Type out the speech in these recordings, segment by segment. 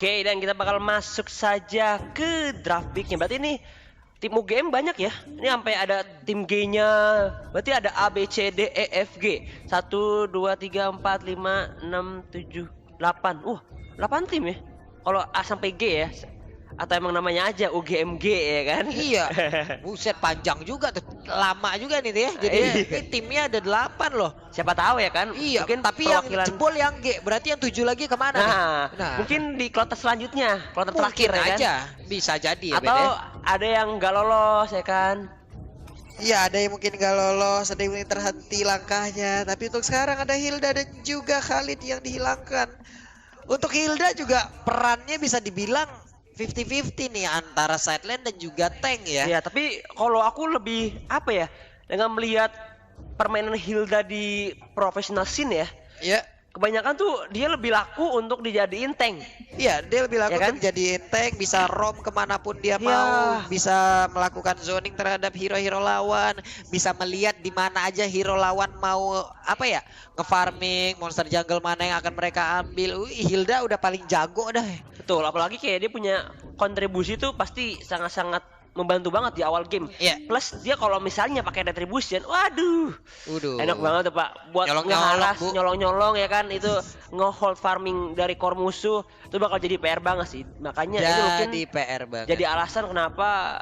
Oke, dan kita bakal masuk saja ke draft picknya. Berarti ini tim UGM banyak ya. Ini sampai ada tim G-nya. Berarti ada A, B, C, D, E, F, G. 1, 2, 3, 4, 5, 6, 7, 8. 8 tim ya. Kalau A sampai G ya. Atau emang namanya aja UGMG ya kan? Iya, buset panjang juga tuh, lama juga nih tuh ya. Jadi ini timnya ada 8 loh. Siapa tahu ya kan? Iya, Mungkin tapi yang perwakilan. jebol yang G, berarti yang 7 lagi kemana nih? Mungkin di kloter selanjutnya, kloter mungkin terakhir ya kan? aja, bisa jadi ya Atau Ben, ya. ada yang nggak lolos ya kan? Iya, ada yang mungkin gak lolos, ada yang mungkin terhenti langkahnya. Tapi untuk sekarang ada Hilda dan juga Khalid yang dihilangkan. Untuk Hilda juga perannya bisa dibilang 50-50 nih antara sideline dan juga tank ya. Ya, tapi kalau aku lebih apa ya? Dengan melihat permainan Hilda di professional scene ya, Iya. kebanyakan tuh dia lebih laku untuk dijadiin tank. Iya, dia lebih laku Ya kan? untuk jadi tank, bisa roam kemanapun dia Ya. mau, bisa melakukan zoning terhadap hero-hero lawan, Bisa melihat di mana aja hero lawan mau apa ya, nge-farming monster jungle mana yang akan mereka ambil. Hilda udah paling jago dah. Betul, apalagi kayak dia punya kontribusi tuh pasti sangat-sangat membantu banget di awal game. Iya. Plus dia kalau misalnya pakai retribution, waduh, enak banget tuh Pak. Buat Nyolong-nyolong, ngehalas, Bu. nyolong-nyolong ya kan, itu nge-hold farming dari core musuh, itu bakal jadi PR banget sih. Makanya ini mungkin Jadi PR banget. jadi alasan kenapa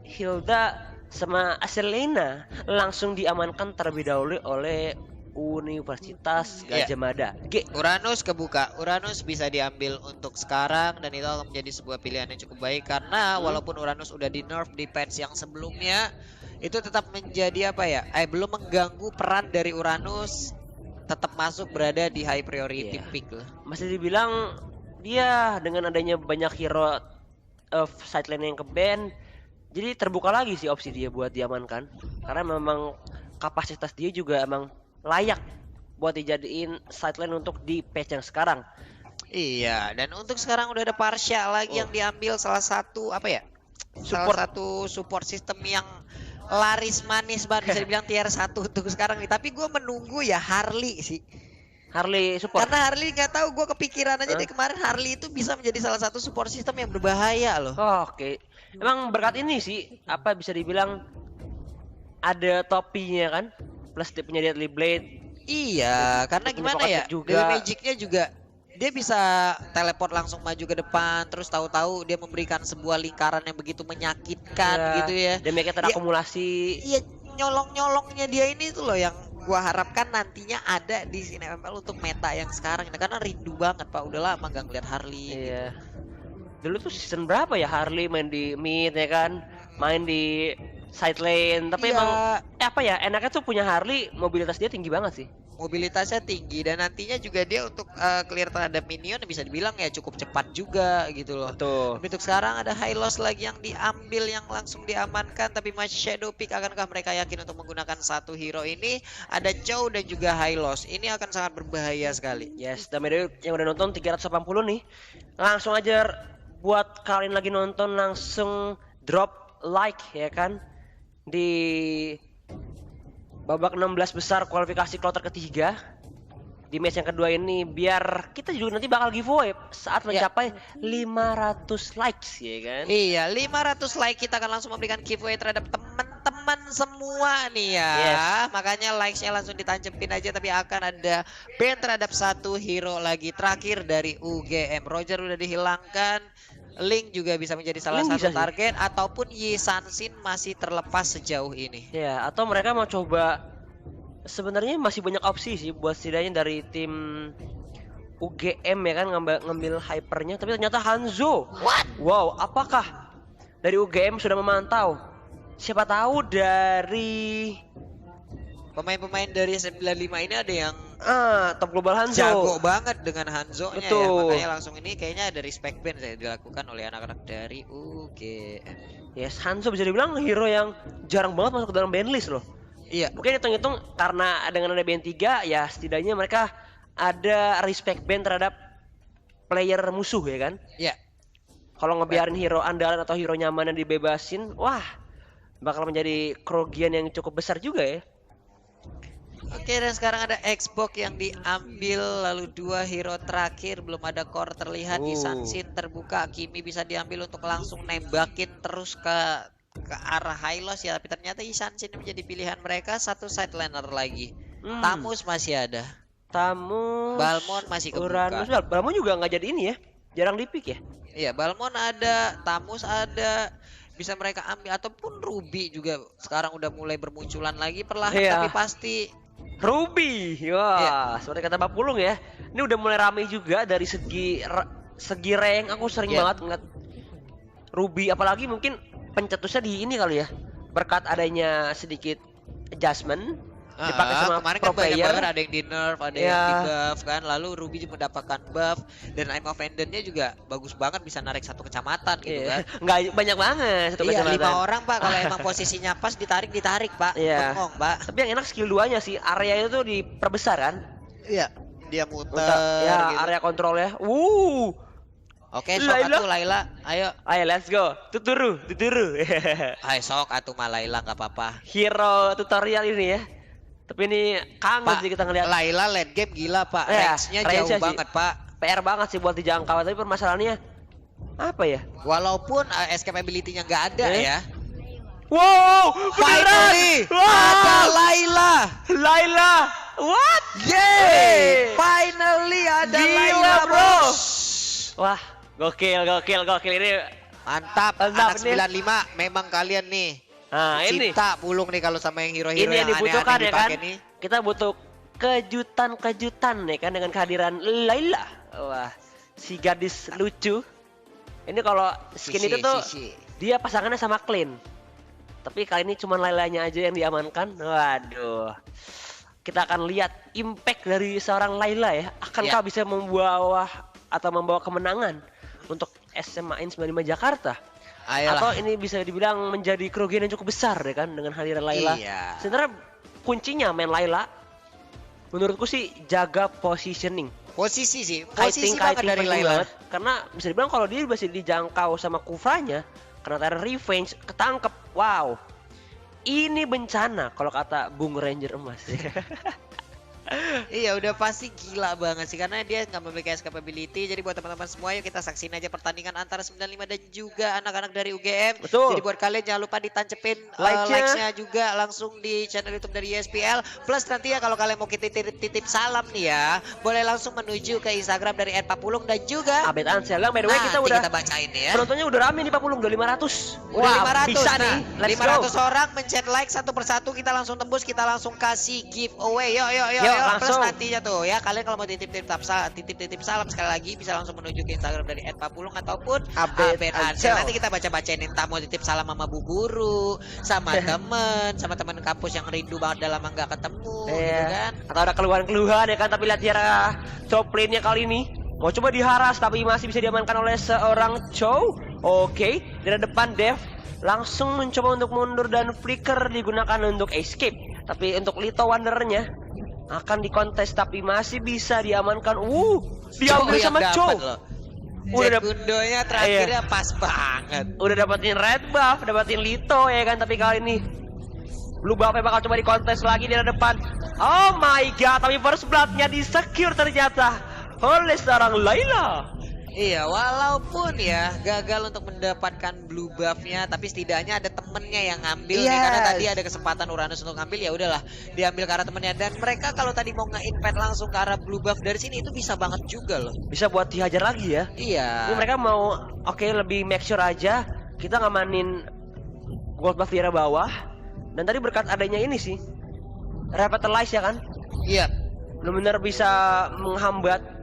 Hilda sama Aselena langsung diamankan terlebih dahulu oleh Universitas Iya. Gajah Mada. G. Uranus kebuka. Uranus bisa diambil untuk sekarang dan itu akan menjadi sebuah pilihan yang cukup baik karena walaupun Uranus udah di nerf di patch yang sebelumnya, itu tetap menjadi apa ya? Belum mengganggu peran dari Uranus, tetap masuk berada di high priority Iya. pick lah. Masih dibilang dia dengan adanya banyak hero sideline yang ke ban, jadi terbuka lagi sih opsi dia buat diamankan karena memang kapasitas dia juga emang layak buat dijadiin sideline untuk di patch yang sekarang. Iya, dan untuk sekarang udah ada Parsha lagi yang diambil salah satu apa ya? Support. Salah satu support system yang laris manis banget bisa dibilang tier 1 untuk sekarang nih. Tapi gue menunggu ya Harley sih. Harley support. Karena Harley nggak tahu, gue kepikiran aja deh kemarin Harley itu bisa menjadi salah satu support system yang berbahaya loh. Oke. Emang berkat ini sih apa bisa dibilang ada topinya kan? Plus dia punya Deadly Blade. Iya, karena Punya gimana pocket ya? pick juga. Dewa Magicnya juga dia bisa teleport langsung maju ke depan, terus tahu-tahu dia memberikan sebuah lingkaran yang begitu menyakitkan gitu ya. Damage-nya terakumulasi. Iya, nyolong-nyolongnya dia ini tuh loh yang gua harapkan nantinya ada di sini ML untuk meta yang sekarang ini karena rindu banget Pak, udah lama gak ngeliat Harley gitu. Iya. Dulu tuh season berapa ya Harley main di mid ya kan? Main di side lane, tapi Iya. emang apa ya, enaknya tuh punya Harley, mobilitas dia tinggi banget sih. Mobilitasnya tinggi dan nantinya juga dia untuk clear terhadap minion bisa dibilang ya cukup cepat juga gitu loh. Betul. Tapi untuk sekarang ada Hylos lagi yang diambil yang langsung diamankan, tapi masih shadow pick. Akankah mereka yakin untuk menggunakan satu hero ini? Ada Chow dan juga Hylos. Ini akan sangat berbahaya sekali. Yes, dan media yang udah nonton 380 nih, langsung aja buat kalian lagi nonton langsung drop like ya kan di babak 16 besar kualifikasi kloter ketiga di match yang kedua ini, biar kita juga nanti bakal giveaway saat mencapai 500 likes ya kan. Iya, 500 like kita akan langsung memberikan giveaway terhadap teman-teman semua nih ya. Yes. Makanya likes-nya langsung ditancepin aja, tapi akan ada ban terhadap satu hero lagi terakhir dari UGM. Roger udah dihilangkan. Link juga bisa menjadi salah Link bisa satu sih. target ataupun Yi Sansin masih terlepas sejauh ini. Ya, atau mereka mau coba, sebenarnya masih banyak opsi sih buat setidaknya dari tim UGM ya kan ngambil hypernya, tapi ternyata Hanzo. What? Wow, apakah dari UGM sudah memantau? Siapa tahu dari Pemain-pemain dari 95 ini ada yang Top Global Hanzo. jago banget dengan Hanzo-nya ya. Betul. Makanya langsung ini kayaknya ada respect band saya dilakukan oleh anak-anak dari UGM. Yes, Hanzo bisa dibilang hero yang jarang banget masuk ke dalam band list loh. Iya. Mungkin hitung-hitung karena dengan ada band 3 ya setidaknya mereka ada respect band terhadap player musuh ya kan. Iya. Kalau ngebiarin hero andalan atau hero nyaman yang dibebasin, wah bakal menjadi kerugian yang cukup besar juga ya. Oke, dan sekarang ada Xbox yang diambil, lalu 2 hero terakhir belum ada core terlihat. Isanshin terbuka, Kimi bisa diambil untuk langsung nembakin terus ke arah Hylos ya, tapi ternyata Isanshin menjadi pilihan mereka. Satu sideliner lagi. Tamus masih ada. Tamus, Balmon masih kebuka. Uranus, Balmon juga nggak jadi ini ya, jarang dipik ya. Iya, Balmon ada, Tamus ada, bisa mereka ambil, ataupun Ruby juga sekarang udah mulai bermunculan lagi perlahan tapi pasti. Ruby, wah, seperti kata Pak Pulung ya, ini udah mulai ramai juga dari segi rank. Aku sering banget ngeliat Ruby, apalagi mungkin pencetusnya di ini kali ya, berkat adanya sedikit adjustment dipakai sama kemarin pro kan banyak player. banget, ada yang di nerf, ada yang di buff kan, lalu Ruby juga mendapatkan buff dan aim of Ender-nya juga bagus banget, bisa narik 1 kecamatan gitu kan. Nggak banyak banget satu Iya, kecamatan. 5 orang Pak, kalau emang posisinya pas ditarik Pak. Bengong Pak. Tapi yang enak skill 2-nya sih, area itu diperbesar kan. Iya, dia muter ya, gitu. area kontrolnya. Oke, sok atuh Laila, ayo. Ayo let's go. Tuturu. Ayo sok atuh mah Laila, nggak apa-apa. Hero tutorial ini ya. Tapi ini kangen sih kita ngeliat. Laila late game gila Pak, Ya, range-nya range-nya jauh sih. banget Pak. PR banget sih buat dijangkau, tapi permasalahannya apa ya? Walaupun escape ability-nya nggak ada ya. Wow, Finally beneran! ada Laila. Laila, what? Yeay! Finally ada Gila, Laila bro. bos. Wah, gokil ini. Mantap, Mantap anak nih. 95 memang kalian nih. Nah, ini. Cinta Pulung nih kalau sama yang hero-hero Ini yang dibutuhkan aneh-aneh ya kan. dipakai nih. Kita butuh kejutan ya kan dengan kehadiran Laila. Wah, si gadis lucu. Ini kalau skin itu tuh dia pasangannya sama Clean. Tapi kali ini cuma Lailanya aja yang diamankan. Waduh. Kita akan lihat impact dari seorang Laila ya. Akankah bisa membawa kemenangan untuk SMA 95 Jakarta? Ayolah. Atau ini bisa dibilang menjadi kerugian yang cukup besar ya kan dengan hadiran Laila. Iya. Sebenarnya kuncinya main Laila menurutku sih jaga positioning. Posisi sih, Kiting banget dari penting Laila. banget. Karena bisa dibilang kalau dia masih dijangkau sama Kufranya, karena ada revenge, ketangkep. Wow. Ini bencana kalau kata Bung Ranger Emas. Iya udah pasti gila banget sih karena dia nggak memiliki escape ability. Jadi buat teman-teman semua yuk kita saksiin aja pertandingan antara 95 dan juga anak-anak dari UGM. Betul. Jadi buat kalian jangan lupa ditancepin Like-nya. likes-nya juga langsung di channel YouTube dari ESPL. Plus nanti ya kalau kalian mau titip salam nih ya, boleh langsung menuju ke Instagram dari @papulung dan juga Abed Ansel. By the way kita nanti udah kita bacain nih ya. penontonnya udah rame nih Pak Pulung, udah 500. Udah Wah, 500 bisa nah, nih. Let's 500 go. orang mencet like satu persatu, kita langsung tembus, kita langsung kasih giveaway. Yuk. Plus langsung. nantinya tuh ya kalian kalau mau titip salam sekali lagi bisa langsung menuju ke Instagram dari @papulung ataupun Abed Ansel. Ansel. Nanti kita bacain entah mau titip salam sama bu guru, sama temen kampus yang rindu banget udah lama nggak ketemu gitu kan. Atau ada keluhan-keluhan ya kan, tapi lihat Tiara Choplinnya kali ini mau coba diharas tapi masih bisa diamankan oleh seorang Chow. Oke, dari depan Dev langsung mencoba untuk mundur dan flicker digunakan untuk escape. Tapi untuk Lito Wanderernya akan dikontes tapi masih bisa diamankan. Diambil Chow sama yang Chow. dapet loh. Udah Sekundonya terakhirnya pas banget. Udah dapetin red buff, dapetin Lito ya kan, tapi kali ini blue buff-nya bakal coba dikontes lagi di depan. Oh my god, tapi first blood-nya di-secure ternyata oleh seorang Laila. Iya, walaupun ya gagal untuk mendapatkan blue buff-nya, tapi setidaknya ada temennya yang ngambil nih, karena tadi ada kesempatan Uranus untuk ngambil, ya udahlah diambil ke arah temennya. Dan mereka kalau tadi mau nge-invade langsung ke arah blue buff dari sini itu bisa banget juga loh. Bisa buat dihajar lagi ya. Iya. Ini mereka mau lebih make sure aja kita ngamanin gold buff di area bawah. Dan tadi berkat adanya ini sih revitalize ya kan, Iya. benar-benar bisa menghambat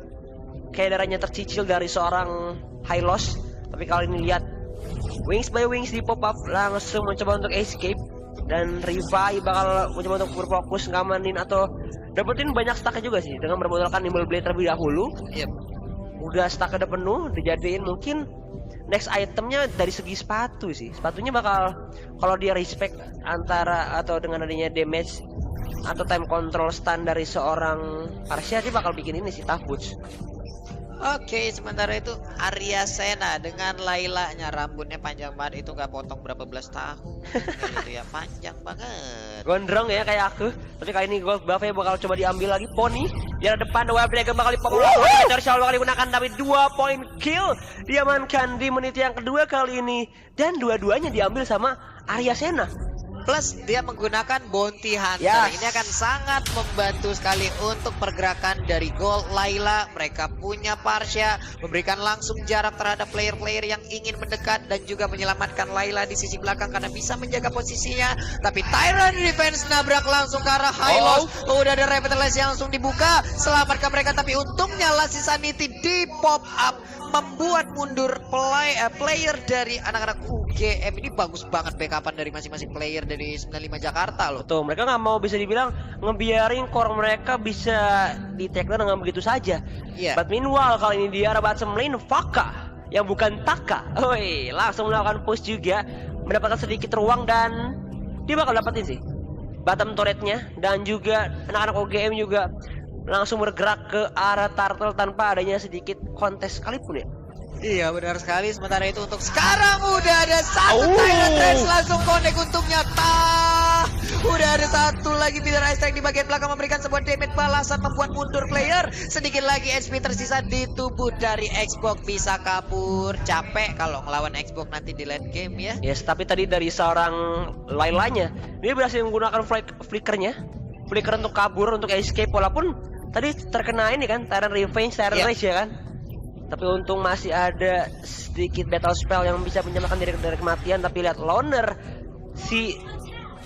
kayak darahnya tercicil dari seorang Hylos. Tapi kali ini lihat wings by wings di pop up langsung mencoba untuk escape, dan Rivai bakal mencoba untuk berfokus ngamanin atau dapetin banyak stacknya juga sih dengan bermodalkan Nimble Blade terlebih dahulu. Iya. Udah stack udah penuh, dijadiin mungkin next itemnya dari segi sepatu sih. Sepatunya bakal kalau dia respect antara atau dengan adanya damage atau time control stun dari seorang Arsia, dia bakal bikin ini sih tough boots. Oke, sementara itu Arya Sena dengan Lailanya, rambutnya panjang banget, itu nggak potong berapa belas tahun gitu ya, panjang banget. Gondrong ya kayak aku. Tapi kali ini gold buff-nya bakal coba diambil lagi. Pony di arah depan, Web Dragon bakal dipopulasi. Tershal bakal digunakan, tapi 2 poin kill diamankan di menit yang kedua kali ini. Dan dua-duanya diambil sama Arya Sena. Plus dia menggunakan bounty hunter. Yes. Ini akan sangat membantu sekali untuk pergerakan dari Gold Layla. Mereka punya Parsha, memberikan langsung jarak terhadap player-player yang ingin mendekat dan juga menyelamatkan Layla di sisi belakang karena bisa menjaga posisinya. Tapi Tyrant defense nabrak langsung ke arah Hylos. Udah ada revitalize yang langsung dibuka, selamatkan mereka, tapi untungnya Lassie Sanity di pop up membuat mundur player dari anak-anak UGM. Ini bagus banget backupan dari masing-masing player dari 95 Jakarta loh. Tuh, mereka nggak mau bisa dibilang ngebiarin core mereka bisa di take down dengan begitu saja. Iya. But meanwhile kali ini di arah bottom lane Faka yang bukan Taka. Woi, langsung melakukan push juga, mendapatkan sedikit ruang dan dia bakal dapetin sih bottom turretnya, dan juga anak-anak OGM juga langsung bergerak ke arah turtle tanpa adanya sedikit kontes sekalipun ya. Iya benar sekali. Sementara itu untuk sekarang udah ada satu Tyrant Trash langsung connect, untungnya udah ada satu lagi Peter Ice di bagian belakang memberikan sebuah damage balasan membuat mundur player. Sedikit lagi HP tersisa di tubuh dari Xbox, bisa kabur. Capek kalau ngelawan Xbox nanti di late game ya. Yes, tapi tadi dari seorang Lailanya dia berhasil menggunakan flicker untuk kabur, untuk escape, walaupun tadi terkena ini kan Tyrant Revenge, Tyrant Rage ya kan. Tapi untung masih ada sedikit battle spell yang bisa menyelamatkan diri dari kematian. Tapi lihat loner si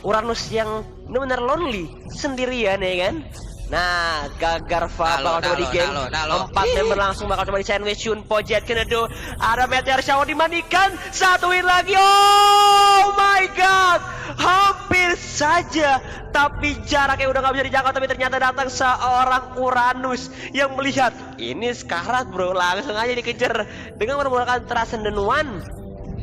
Uranus yang benar-benar lonely sendirian ya kan. Nah, Gagarva bakal coba di game. 4 member langsung bakal coba di sandwich. Shunpo, Jet, Kenedo. Ada Meteor Shower dimandikan. 1 win lagi. Oh my god. Hampir saja. Tapi jaraknya udah gak bisa dijangkau. Tapi ternyata datang seorang Uranus yang melihat ini sekarat bro. Langsung aja dikejar dengan menggunakan Transcendent One.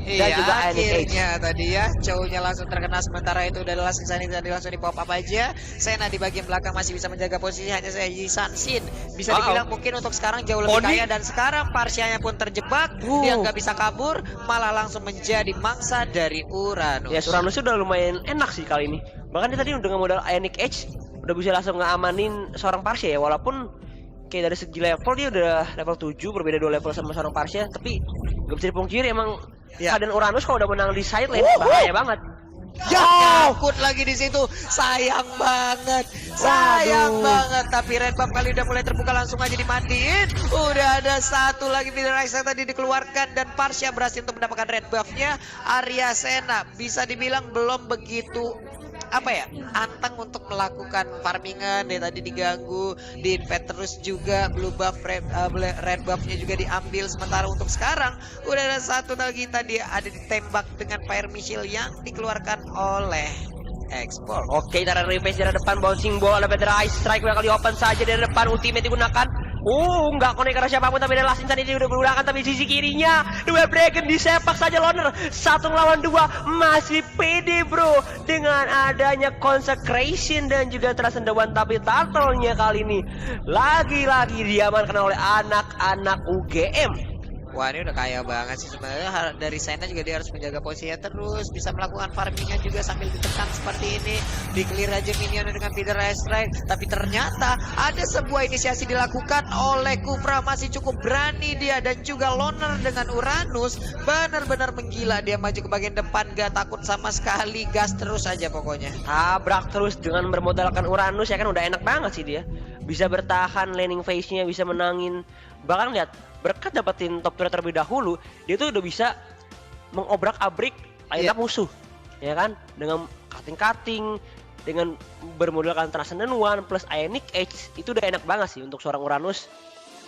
Dan Iya, juga akhirnya tadi ya cowoknya langsung terkena. Sementara itu udah langsung Sanity tadi langsung di pop up aja. Sena di bagian belakang masih bisa menjaga posisi, hanya saya Yisan Shin bisa dibilang mungkin untuk sekarang jauh lebih kaya, dan sekarang Parsianya pun terjebak. Dia nggak bisa kabur, malah langsung menjadi mangsa dari Uranus. Ya, Uranus udah lumayan enak sih kali ini. Bahkan dia tadi dengan modal Ionic Edge udah bisa langsung ngamanin seorang Parsia ya, walaupun kayak dari segi level dia udah level 7, berbeda 2 level sama seorang Parsia, tapi nggak bisa dipungkiri emang keadaan Uranus kalau udah menang di side lane bahaya banget. Ya, nyangkut lagi di situ. Sayang banget. Sayang banget. Tapi red buff kali udah mulai terbuka, langsung aja dimandiin. Udah ada satu lagi Peter Ice tadi dikeluarkan dan Parsha berhasil untuk mendapatkan red buffnya. Arya Sena bisa dibilang belum begitu anteng untuk melakukan farmingan. Dia tadi diganggu, di-invade terus juga. Blue buff, red buffnya juga diambil. Sementara untuk sekarang udah ada satu lagi tadi ada ditembak dengan fire missile yang dikeluarkan oleh Xbox. Oke, dari Revenge dari depan, bouncing ball, ada Peter Ice, strike bakal di open saja dari depan, ultimate digunakan. Nggak connect karena siapapun, tapi ada Last Insan ini udah digunakan, tapi sisi kirinya Web Dragon disepak saja loner. 1 melawan 2 masih pede bro dengan adanya Consecration dan juga Transcendent One. Tapi turtle-nya kali ini lagi-lagi diamankan oleh anak-anak UGM. Wah, ini udah kaya banget sih sebenarnya. Dari Sena juga dia harus menjaga posisinya terus, bisa melakukan farmingnya juga sambil ditekan seperti ini. Di-clear aja minionnya dengan Peter Ice Strike. Tapi ternyata ada sebuah inisiasi dilakukan oleh Kufra. Masih cukup berani dia, dan juga loner dengan Uranus benar-benar menggila. Dia maju ke bagian depan, gak takut sama sekali, gas terus aja pokoknya. Tabrak terus dengan bermodalkan Uranus ya kan, udah enak banget sih dia. Bisa bertahan laning phase-nya, bisa menangin. Bahkan lihat, berkat dapetin top turret terlebih dahulu, dia tuh udah bisa mengobrak-abrik line up musuh, ya kan? Dengan cutting-cutting, dengan bermodalkan Transcendent One plus Ionic Edge, itu udah enak banget sih untuk seorang Uranus.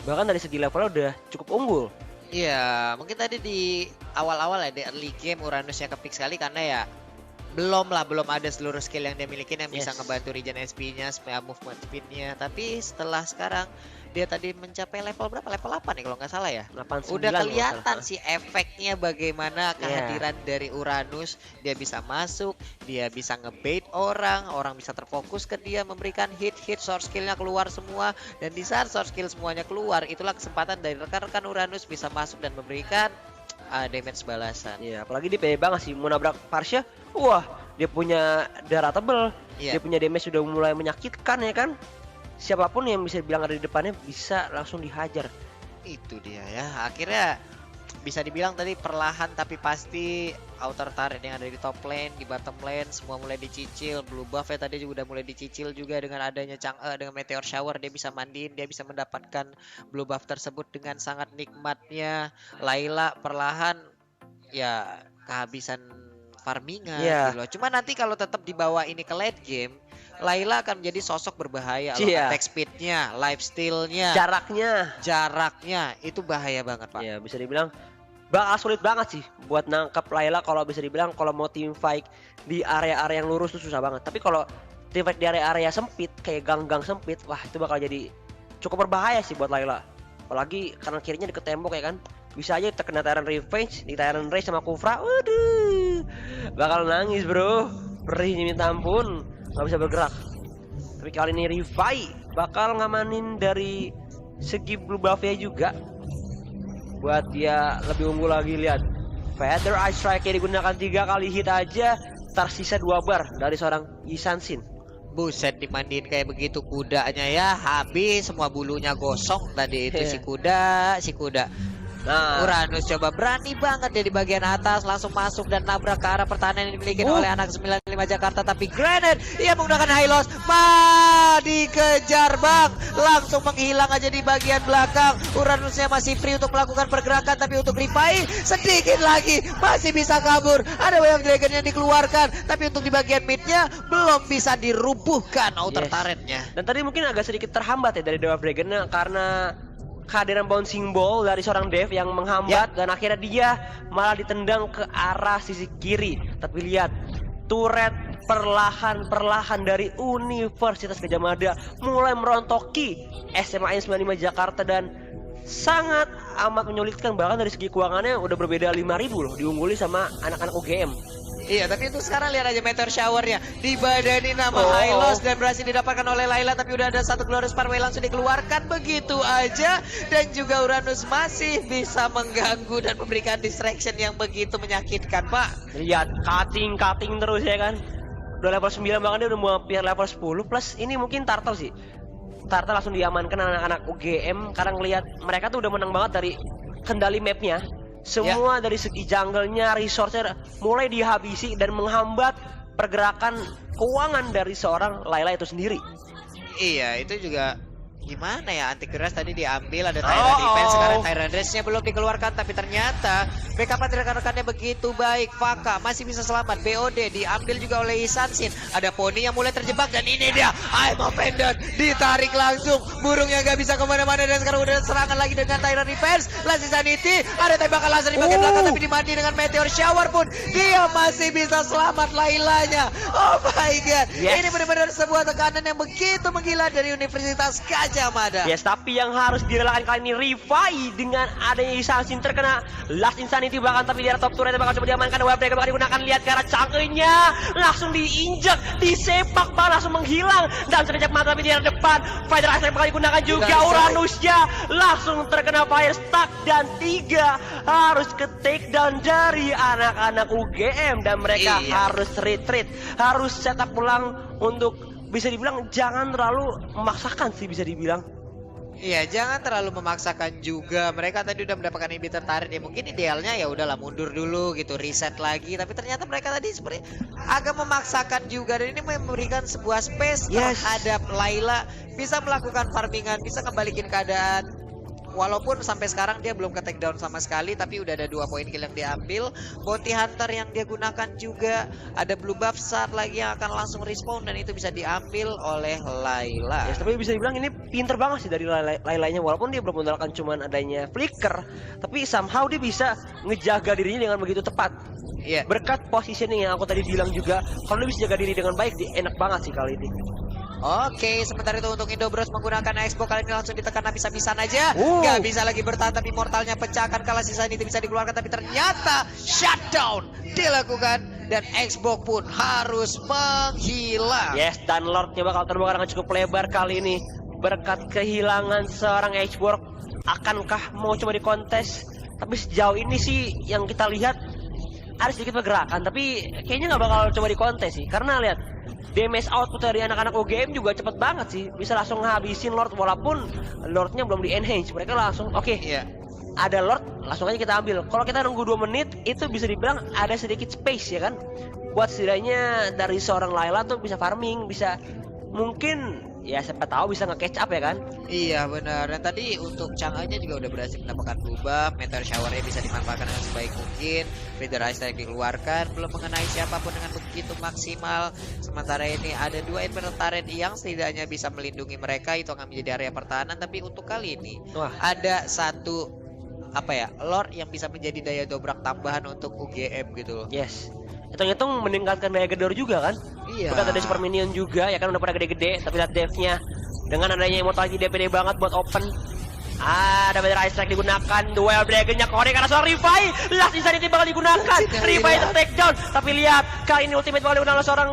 Bahkan dari segi levelnya udah cukup unggul. Iya, mungkin tadi di awal-awal ya, di early game Uranusnya kepik sekali karena ya belum ada seluruh skill yang dia miliki yang bisa ngebantu regen SP-nya, supaya movement speed-nya. Tapi setelah sekarang dia tadi mencapai level berapa? Level 8 nih kalau nggak salah ya. 8, 9 Udah kalau kelihatan nggak salah. sih efeknya bagaimana kehadiran dari Uranus. Dia bisa masuk, dia bisa ngebait orang bisa terfokus ke dia, memberikan hit short skillnya keluar semua, dan di saat short skill semuanya keluar, itulah kesempatan dari rekan-rekan Uranus bisa masuk dan memberikan damage balasan. Iya, apalagi dia pede banget sih mau nabrak Parsha. Wah, dia punya darah tebel. Iya. Dia punya damage sudah mulai menyakitkan ya kan. Siapapun yang bisa bilang ada di depannya bisa langsung dihajar. Itu dia ya, akhirnya bisa dibilang tadi perlahan tapi pasti outer turret yang ada di top lane, di bottom lane semua mulai dicicil. Blue buff ya tadi juga udah mulai dicicil juga dengan adanya Chang'e dengan meteor shower, dia bisa mandiin, dia bisa mendapatkan blue buff tersebut dengan sangat nikmatnya. Layla perlahan ya kehabisan farmingan Iya. gitu loh. Cuma nanti kalau tetap dibawa ini ke late game, Layla akan menjadi sosok berbahaya loh. Iya. Attack speednya, lifesteal-nya, jaraknya itu bahaya banget Pak. Ya bisa dibilang bakal sulit banget sih buat nangkap Layla. Kalau bisa dibilang kalau mau team fight di area-area yang lurus tuh susah banget. Tapi kalau team fight di area-area sempit kayak gang-gang sempit, wah itu bakal jadi cukup berbahaya sih buat Layla. Apalagi kanan kirinya deket tembok ya kan. Bisa aja terkena Tyrant Revenge, di Tyrant Rage sama Kufra. Waduh, bakal nangis bro. Perihnya minta ampun, nggak bisa bergerak. Tapi kali ini Revai bakal ngamanin dari segi blue buff-nya juga. Buat dia lebih unggul lagi, lihat. Feather Ice Strike digunakan 3 kali hit aja, tersisa 2 bar dari seorang Yi San-shin. Buset, dimandiin kayak begitu kudanya ya, habis semua bulunya gosong tadi itu Iya. si kuda. Nah, Uranus coba berani banget dia di bagian atas langsung masuk dan nabrak ke arah pertahanan yang dimiliki oleh anak 95 Jakarta, tapi Granite ia menggunakan high loss, dikejar bang, langsung menghilang aja di bagian belakang. Uranusnya masih free untuk melakukan pergerakan, tapi untuk Rifai sedikit lagi masih bisa kabur. Ada Way of Dragon yang dikeluarkan, tapi untuk di bagian midnya belum bisa dirubuhkan outer Yes. turretnya. dan tadi mungkin agak sedikit terhambat ya dari Dewa Dragon karena kehadiran bouncing ball dari seorang Dev yang menghambat dan akhirnya dia malah ditendang ke arah sisi kiri. Tapi lihat, turret perlahan-perlahan dari Universitas Gadjah Mada mulai merontoki SMA 95 Jakarta dan sangat amat menyulitkan, bahkan dari segi keuangannya udah berbeda 5.000 loh, diungguli sama anak-anak UGM. Iya, tapi untuk sekarang lihat aja meteor showernya dibadani nama Oh. high loss dan berhasil didapatkan oleh Layla, tapi udah ada satu Glorious Parway langsung dikeluarkan begitu aja, dan juga Uranus masih bisa mengganggu dan memberikan distraction yang begitu menyakitkan Pak. Lihat, cutting terus ya kan. Udah level 9 bahkan dia udah mau hampir level 10 plus ini mungkin Turtle sih. Turtle langsung diamankan anak-anak UGM karena ngelihat mereka tuh udah menang banget dari kendali mapnya. Semua dari segi jungle-nya, resource-nya mulai dihabisi dan menghambat pergerakan keuangan dari seorang Layla itu sendiri. Iya, itu juga gimana ya, anti keras tadi diambil, ada Tyrant defense, sekarang Tyrant Rage-nya belum dikeluarkan, tapi ternyata backup dari rekan-rekannya begitu baik. Faka masih bisa selamat, BOD diambil juga oleh Yi San-shin, ada Pony yang mulai terjebak, dan ini dia I'm Offended, ditarik langsung, burungnya gak bisa kemana-mana, dan sekarang udah serangan lagi dengan Tyrant defense. Last Insanity, ada tembakan laser di bagian belakang, tapi dimandi dengan Meteor Shower pun dia masih bisa selamat Lailanya. Oh my god, Yes. ini benar-benar sebuah tekanan yang begitu menggila dari Universitas Gadjah Mada. Yes, tapi yang harus direlakan kali ini Rifai dengan adanya Yi San-shin terkena Last Insanity bahkan, tapi dia top turret bakal coba diamankan. Web Breaker bakal digunakan, lihat ke arah Chang'e-nya langsung diinjak, disepak bang, langsung menghilang dan sekejap mata, tapi di arah depan Fighter Ice bakal digunakan juga. Uranusnya langsung terkena fire stuck dan 3 harus ke take down dari anak-anak UGM dan mereka harus retreat, harus setup ulang untuk bisa dibilang jangan terlalu memaksakan sih bisa dibilang. Iya, jangan terlalu memaksakan juga. Mereka tadi udah mendapatkan inhibitor turret ya, mungkin idealnya ya udahlah mundur dulu gitu, reset lagi. Tapi ternyata mereka tadi seperti agak memaksakan juga, dan ini memberikan sebuah space terhadap Layla bisa melakukan farmingan, bisa kembaliin keadaan. Walaupun sampai sekarang dia belum ke take down sama sekali, tapi udah ada 2 poin kill yang diambil. Bounty Hunter yang dia gunakan juga, ada blue buff saat lagi yang akan langsung respawn, dan itu bisa diambil oleh Layla. Ya, tapi bisa dibilang ini pinter banget sih dari Lailanya, walaupun dia belum mengandalkan cuman adanya flicker, tapi somehow dia bisa ngejaga dirinya dengan begitu tepat. Iya. Berkat positioning yang aku tadi bilang juga, kalau dia bisa jaga diri dengan baik, dia enak banget sih kali ini. Oke, sementara itu untuk Indobros menggunakan Xbox kali ini langsung ditekan habis-habisan aja. Oh. Gak bisa lagi bertahan tapi mortalnya pecahkan kalah sisa ini bisa dikeluarkan tapi ternyata shutdown dilakukan dan Xbox pun harus menghilang. Yes, dan Lordnya bakal terbakar dengan cukup lebar kali ini. Berkat kehilangan seorang Xbox, akankah mau coba dikontes? Tapi sejauh ini sih yang kita lihat ada sedikit pergerakan, tapi kayaknya nggak bakal coba dikontes sih. Karena lihat, damage output dari anak-anak OGM juga cepet banget sih. Bisa langsung ngabisin Lord walaupun Lordnya belum di-enhance. Mereka langsung, oke, Iya. ada Lord, langsung aja kita ambil. Kalau kita nunggu 2 menit, itu bisa dibilang ada sedikit space ya kan? Buat setidaknya dari seorang Layla tuh bisa farming, bisa mungkin ya siapa tahu bisa nge-catch up ya kan? Iya benar. Dan tadi untuk Chang'e-nya juga udah berhasil mendapatkan buff. Meteor shower-nya bisa dimanfaatkan dengan sebaik mungkin. Feather Ice Strike dikeluarkan, belum mengenai siapapun dengan begitu maksimal. Sementara ini ada 2 Imperial Turret yang setidaknya bisa melindungi mereka. Itu akan menjadi area pertahanan. Tapi untuk kali ini Wah, ada satu Lord yang bisa menjadi daya dobrak tambahan untuk UGM gitu loh. yes. Hitung-hitung meningkatkan daya gedor juga kan? Iya. Berkat ada super minion juga ya kan udah pada gede-gede, tapi lihat dev-nya dengan adanya immortality DPD banget buat open. Ada Feather Ice Strike digunakan, duel dragonnya korek karena seorang Revive. Last Insanity bakal digunakan, Revive take down. Tapi lihat, kali ini ultimate bakal digunakan oleh seorang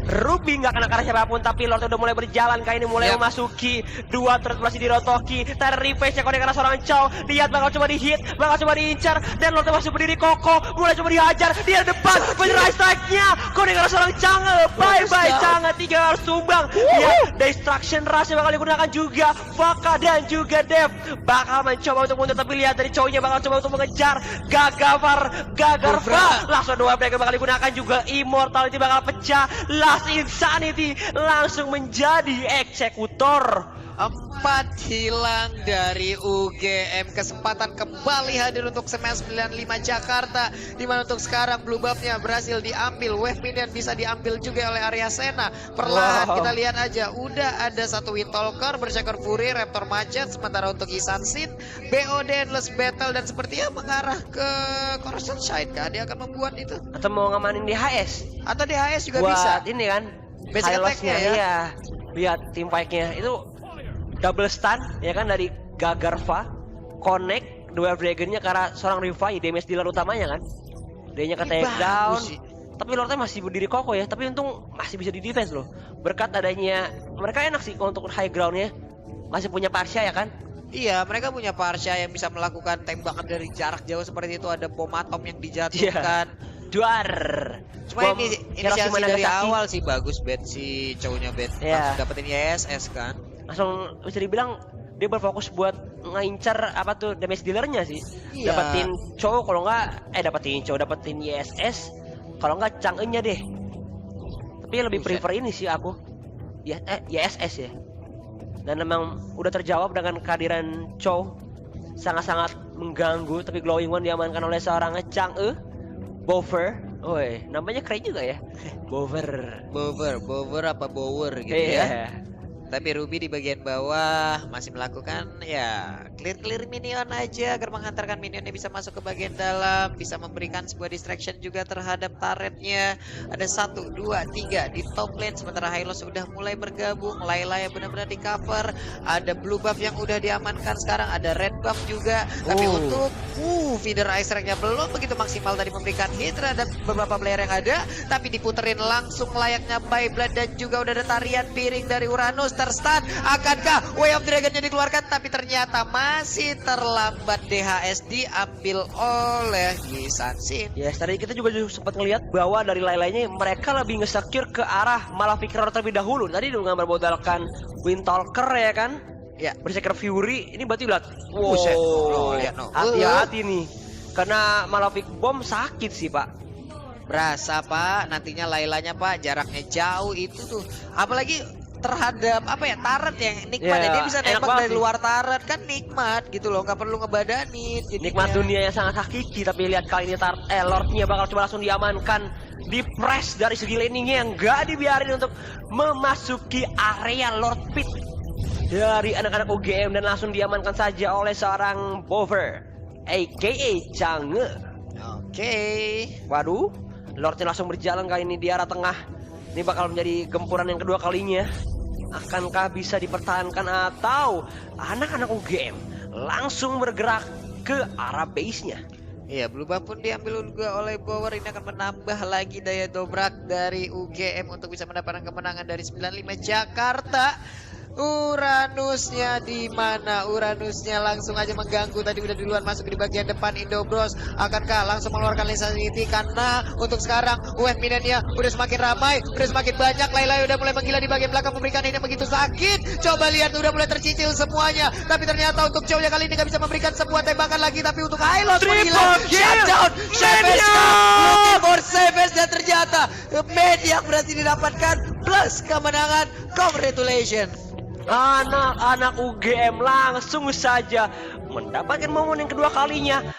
Ruby, nggak kena siapapun, tapi Lord udah mulai berjalan. Kali ini mulai memasuki 2 turret masih dirotoki. Tadi Revive-nya korek karena seorang Chow. Lihat bakal coba di-hit, bakal coba diincar, dan Lord masih berdiri kokoh, mulai coba dihajar. Dia depan, Feather Ice Strike-nya korek karena seorang Chang'e. Bye-bye Chang'e, 3 harus tumbang. Lihat, Destruction Rush bakal digunakan juga. Vaka dan juga Dev bakal mencoba untuk mundur, tapi lihat dari Chow-nya bakal coba untuk mengejar Gagarva. Langsung 2 mereka bakal digunakan juga. Immortality bakal pecah. Last Insanity langsung menjadi eksekutor. 4 hilang dari UGM. Kesempatan kembali hadir untuk Smash 95 Jakarta, dimana untuk sekarang blue buff-nya berhasil diambil. Wave minion bisa diambil juga oleh Arya Sena. Perlahan kita lihat aja, udah ada 1 Windtalker, Berserker Fury, Raptor Macet. Sementara untuk Isan Sin, BOD Endless Battle, dan sepertinya mengarah ke Corruption Shine kah? Dia akan membuat itu, Atau mau ngamanin di HS atau DHS juga buat bisa. ini kan Basic highlights-nya, attack-nya ya. iya. Lihat team fight-nya itu double stun ya kan dari Gagarva, connect duel dragonnya karena seorang Revive, damage dealer utamanya kan. Dia-nya ke take down. Bagus sih. Tapi Lordnya masih berdiri kokoh ya, tapi untung masih bisa di defense loh. Berkat adanya mereka enak sih kalau untuk high ground-nya. Masih punya Parsha ya kan? Iya, mereka punya Parsha yang bisa melakukan tembakan dari jarak jauh seperti itu. Ada bom atom yang dijatuhkan. Duar. Cuma Bom ini Hiroshima inisiasi dari Nagasaki. awal sih bagus bet si cowoknya bet. Iya. Langsung dapetin ISS kan. Langsung bisa dibilang dia berfokus buat ngincar apa tuh damage dealernya sih. Iya. Dapetin Chow kalau nggak dapetin Chow, dapetin YSS, kalau nggak Chang'e-nya deh. Tapi lebih Buset. prefer ini sih aku. Ya YSS ya. Dan memang udah terjawab dengan kehadiran Chow, sangat-sangat mengganggu, tapi Glowing One diamankan oleh seorang Chang'e. Bover. Woi, namanya keren juga ya. Bover. Bower apa Bower gitu Iya. ya. Tapi Ruby di bagian bawah masih melakukan ya clear minion aja agar menghantarkan minionnya bisa masuk ke bagian dalam, bisa memberikan sebuah distraction juga terhadap turretnya. Ada 1, 2, 3 di top lane, sementara Hylos sudah mulai bergabung. Layla yang benar-benar di cover. Ada blue buff yang udah diamankan sekarang, ada red buff juga. Tapi untuk feeder ice strike-nya belum begitu maksimal tadi memberikan hit terhadap beberapa player yang ada, tapi diputerin langsung layaknya Beyblade, dan juga udah ada tarian piring dari Uranus. Terstun, akankah Way of Dragon-nya dikeluarkan? Tapi ternyata masih terlambat. DHS diambil oleh Isan Sin. Yes, tadi kita juga sempat ngelihat bahwa dari lain-lainnya mereka lebih nge-secure ke arah Malefic Roar terlebih dahulu. Tadi dengan bermodalkan Windtalker ya kan? Ya, Berserker Fury. Ini berarti lihat. Buset. Wow. Lihat, no. Hati-hati nih. Karena Malefic Bomb sakit sih, Pak. berasa Pak, nantinya Lailanya Pak, jaraknya jauh itu tuh. Apalagi terhadap turret yang nikmat ya, Ya, dia bisa enak nembak banget dari sih. luar turret kan nikmat gitu loh, nggak perlu ngebadanin jadinya. Nikmat dunia yang sangat hakiki, tapi lihat kali ini Lordnya bakal coba langsung diamankan, di press dari segi laningnya yang nggak dibiarin untuk memasuki area Lord Pit dari anak-anak UGM, dan langsung diamankan saja oleh seorang Bover, aka Chang'e. Oke. Waduh, Lordnya langsung berjalan kali ini di arah tengah. Ini bakal menjadi gempuran yang kedua kalinya. Akankah bisa dipertahankan atau anak-anak UGM langsung bergerak ke arah base-nya? Iya, berubah pun diambil juga oleh Bower. Ini akan menambah lagi daya dobrak dari UGM untuk bisa mendapatkan kemenangan dari 95 Jakarta. Uranusnya di mana? Uranusnya langsung aja mengganggu. Tadi udah duluan masuk di bagian depan Indobros. Akankah langsung mengeluarkan Insanity? Karena untuk sekarang UF Minania udah semakin ramai, udah semakin banyak. Lailai udah mulai menggila di bagian belakang, memberikan ini begitu sakit. Coba lihat, udah mulai tercicil semuanya. Tapi ternyata untuk Chow yang kali ini gak bisa memberikan sebuah tembakan lagi. Tapi untuk Hylos menghilang, shutdown, Chavezka looking for Chavez, dan ternyata Mediak berhasil didapatkan plus kemenangan. Congratulations. Anak-anak UGM langsung saja mendapatkan momen yang kedua kalinya.